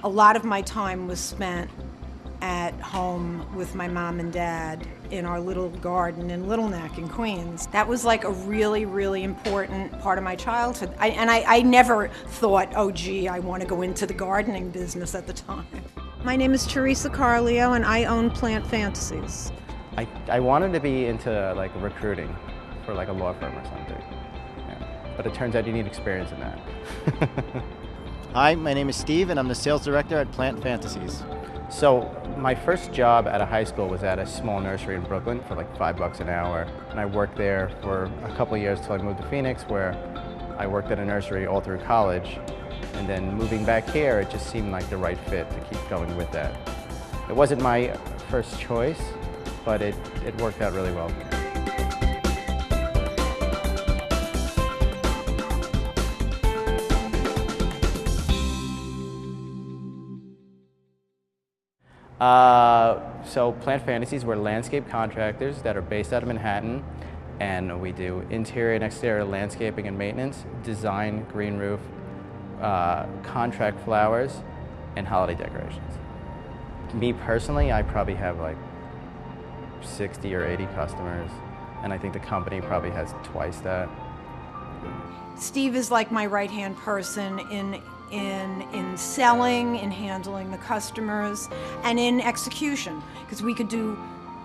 A lot of my time was spent at home with my mom and dad in our little garden in Little Neck in Queens. That was like a really, really important part of my childhood. I never thought, oh gee, I want to go into the gardening business at the time. My name is Teresa Carlio and I own Plant Fantasies. I wanted to be into like recruiting for like a law firm or something. Yeah. But it turns out you need experience in that. Hi, my name is Steve and I'm the sales director at Plant Fantasies. So my first job out of high school was at a small nursery in Brooklyn for like $5 an hour. And I worked there for a couple of years till I moved to Phoenix, where I worked at a nursery all through college. And then moving back here, it just seemed like the right fit to keep going with that. It wasn't my first choice, but it worked out really well for me. So Plant Fantasies, we're landscape contractors that are based out of Manhattan, and we do interior and exterior landscaping and maintenance, design, green roof, contract flowers, and holiday decorations. Me personally, I probably have like 60 or 80 customers, and I think the company probably has twice that. Steve is like my right-hand person in selling, in handling the customers, and in execution, because we could do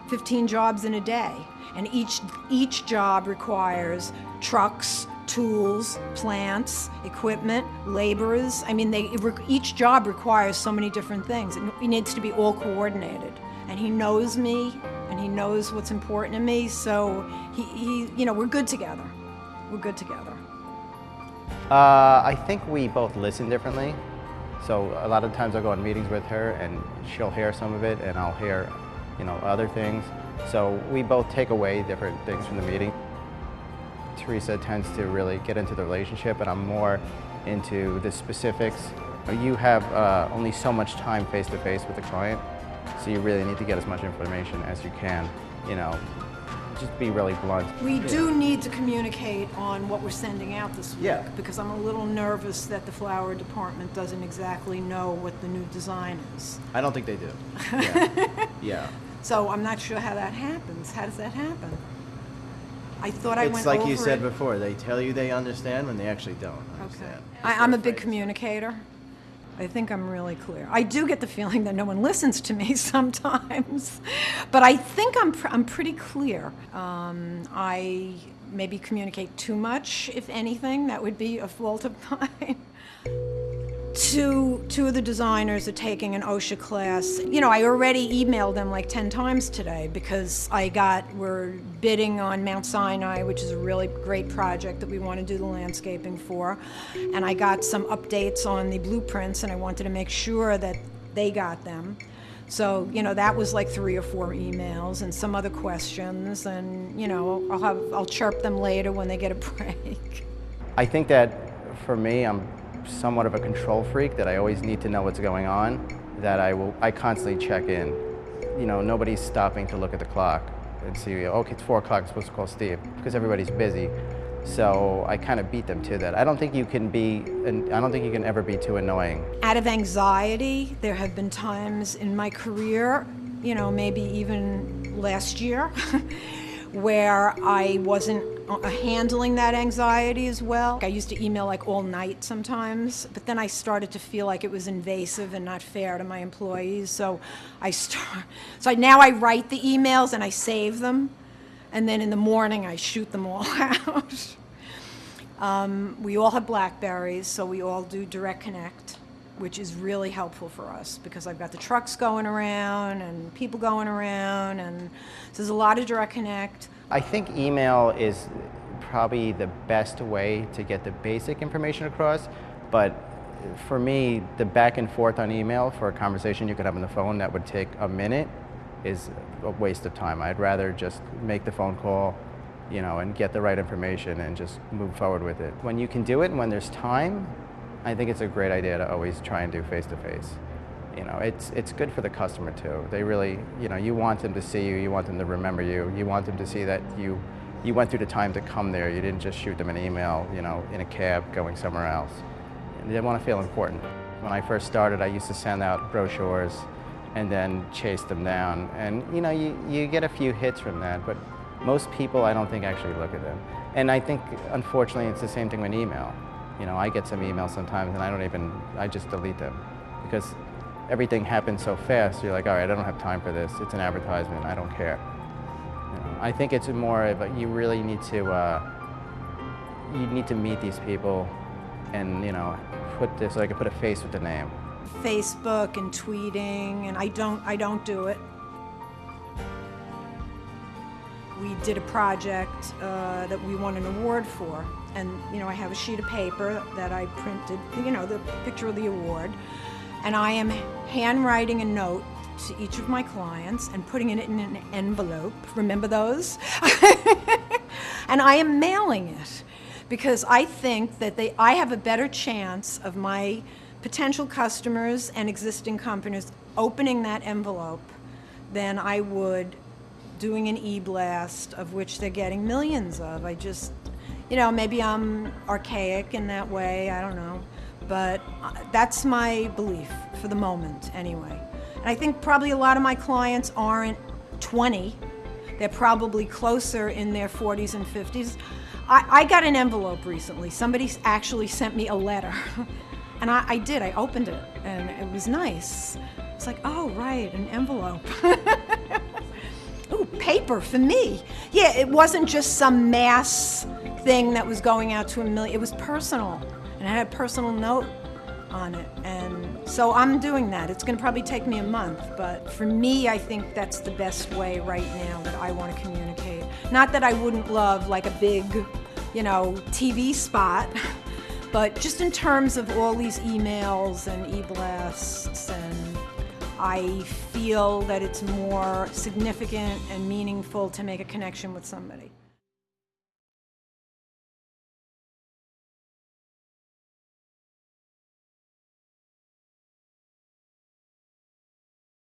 15 jobs in a day, and each job requires trucks, tools, plants, equipment, laborers. I mean, each job requires so many different things. It needs to be all coordinated, and he knows me, and he knows what's important to me, so we're good together. We're good together. I think we both listen differently. So a lot of times I'll go on meetings with her and she'll hear some of it and I'll hear, other things. So we both take away different things from the meeting. Teresa tends to really get into the relationship and I'm more into the specifics. You have only so much time face to face with the client, so you really need to get as much information as you can, just be really blunt. We do need to communicate on what we're sending out this week, because I'm a little nervous that the flower department doesn't exactly know what the new design is. I don't think they do. Yeah. Yeah. So I'm not sure how that happens. How does that happen? I thought I went over it. It's like you said before, they tell you they understand when they actually don't understand. Okay. I'm a big communicator. I think I'm really clear. I do get the feeling that no one listens to me sometimes, but I think I'm pretty clear. I maybe communicate too much, if anything. That would be a fault of mine. Two of the designers are taking an OSHA class. I already emailed them like 10 times today because we're bidding on Mount Sinai, which is a really great project that we want to do the landscaping for. And I got some updates on the blueprints and I wanted to make sure that they got them. So, that was like 3 or 4 emails and some other questions, and, I'll chirp them later when they get a break. I think that for me, I'm somewhat of a control freak, that I always need to know what's going on, that I constantly check in. Nobody's stopping to look at the clock and see, okay, it's 4 o'clock, I'm supposed to call Steve, because everybody's busy. So I kind of beat them to that. I don't think you can ever be too annoying. Out of anxiety, there have been times in my career, maybe even last year, where I wasn't handling that anxiety as well. I used to email like all night sometimes, but then I started to feel like it was invasive and not fair to my employees. So now I write the emails and I save them, and then in the morning I shoot them all out. We all have BlackBerries, so we all do Direct Connect, which is really helpful for us because I've got the trucks going around and people going around, and so there's a lot of Direct Connect. I think email is probably the best way to get the basic information across, but for me, the back and forth on email for a conversation you could have on the phone that would take a minute is a waste of time. I'd rather just make the phone call, and get the right information and just move forward with it. When you can do it and when there's time, I think it's a great idea to always try and do face-to-face. It's good for the customer too. They really, you want them to see you, you want them to remember you, you want them to see that you went through the time to come there. You didn't just shoot them an email, in a cab going somewhere else. And they want to feel important. When I first started, I used to send out brochures and then chase them down. And you know, you get a few hits from that, but most people I don't think actually look at them. And I think, unfortunately, it's the same thing with email. You know, I get some emails sometimes and I just delete them because everything happens so fast. You're like, all right, I don't have time for this. It's an advertisement, I don't care. You know, I think it's more of a, you really need to meet these people and, you know, put this, so I can put a face with the name. Facebook and tweeting, and I don't do it. We did a project that we won an award for, and you know, I have a sheet of paper that I printed, you know, the picture of the award, and I am handwriting a note to each of my clients and putting it in an envelope. Remember those? And I am mailing it because I think that I have a better chance of my potential customers and existing companies opening that envelope than I would doing an e-blast, of which they're getting millions of. I just, you know, maybe I'm archaic in that way, I don't know. But that's my belief for the moment, anyway. And I think probably a lot of my clients aren't 20. They're probably closer in their 40s and 50s. I got an envelope recently. Somebody actually sent me a letter. And I did, I opened it, and it was nice. It's like, oh, right, an envelope. Ooh, paper for me. Yeah, it wasn't just some mass thing that was going out to a million. It was personal, and it had a personal note on it. And so I'm doing that. It's gonna probably take me a month, but for me, I think that's the best way right now that I want to communicate. Not that I wouldn't love like a big, you know, TV spot, but just in terms of all these emails and e-blasts, and I feel that it's more significant and meaningful to make a connection with somebody.